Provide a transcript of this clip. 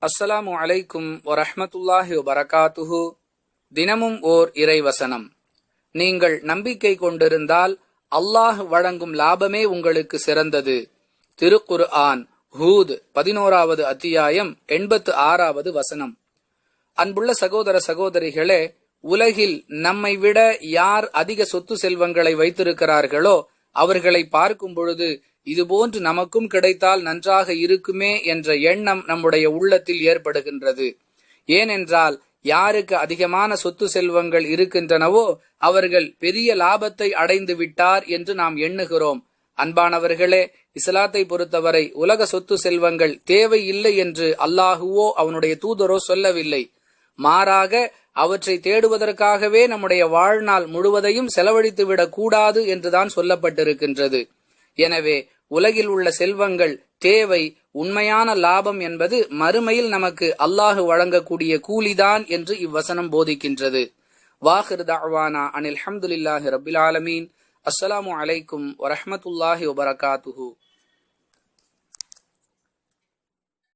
அஸ்ஸலாமு அலைக்கும் வரஹ்மத்துல்லாஹி வபரகாத்துஹு. தினமும் ஓர் இறைவசனம். நீங்கள் நம்பிக்கை கொண்டிருந்தால் அல்லாஹ் வழங்கும் லாபமே உங்களுக்கு சிறந்தது. திருக்குர்ஆன் ஹூத் 11வது அத்தியாயம் 86வது வசனம். அன்புள்ள சகோதர சகோதரிகளே, உலகில் நம்மை விட யார் அதிக சொத்து செல்வங்களை வைத்திருக்கிறார்களோ அவர்களை பார்க்கும் பொழுது இதுபோன்று நமக்கும் கிடைத்தால் நன்றாக இருக்குமே என்ற எண்ணம் நம்முடைய உள்ளத்தில் ஏற்படுகின்றது. ஏனென்றால் யாருக்கு அதிகமான சொத்து செல்வங்கள் இருக்கின்றனவோ அவர்கள் பெரிய லாபத்தை அடைந்து விட்டார் என்று நாம் எண்ணுகிறோம். அன்பானவர்களே, இஸ்லாத்தை பொறுத்தவரை உலக சொத்து செல்வங்கள் தேவையில்லை என்று அல்லாஹுவோ அவனுடைய தூதரோ சொல்லவில்லை. மாறாக அவற்றை தேடுவதற்காகவே நம்முடைய வாழ்நாள் முழுவதையும் செலவழித்துவிடக் கூடாது என்றுதான் சொல்லப்பட்டிருக்கின்றது. எனவே உலகில் உள்ள செல்வங்கள் தேவை, உண்மையான லாபம் என்பது மறுமையில் நமக்கு அல்லாஹ் வழங்கக்கூடிய கூலிதான் என்று இவ்வசனம் போதிக்கின்றது. வாஹிர் தஅவானா அனில் ஹம்துலில்லாஹி ரப்பில் ஆலமீன். அஸ்ஸலாமு அலைக்கும் வரஹ்மத்துல்லாஹி வபரகாத்துஹு.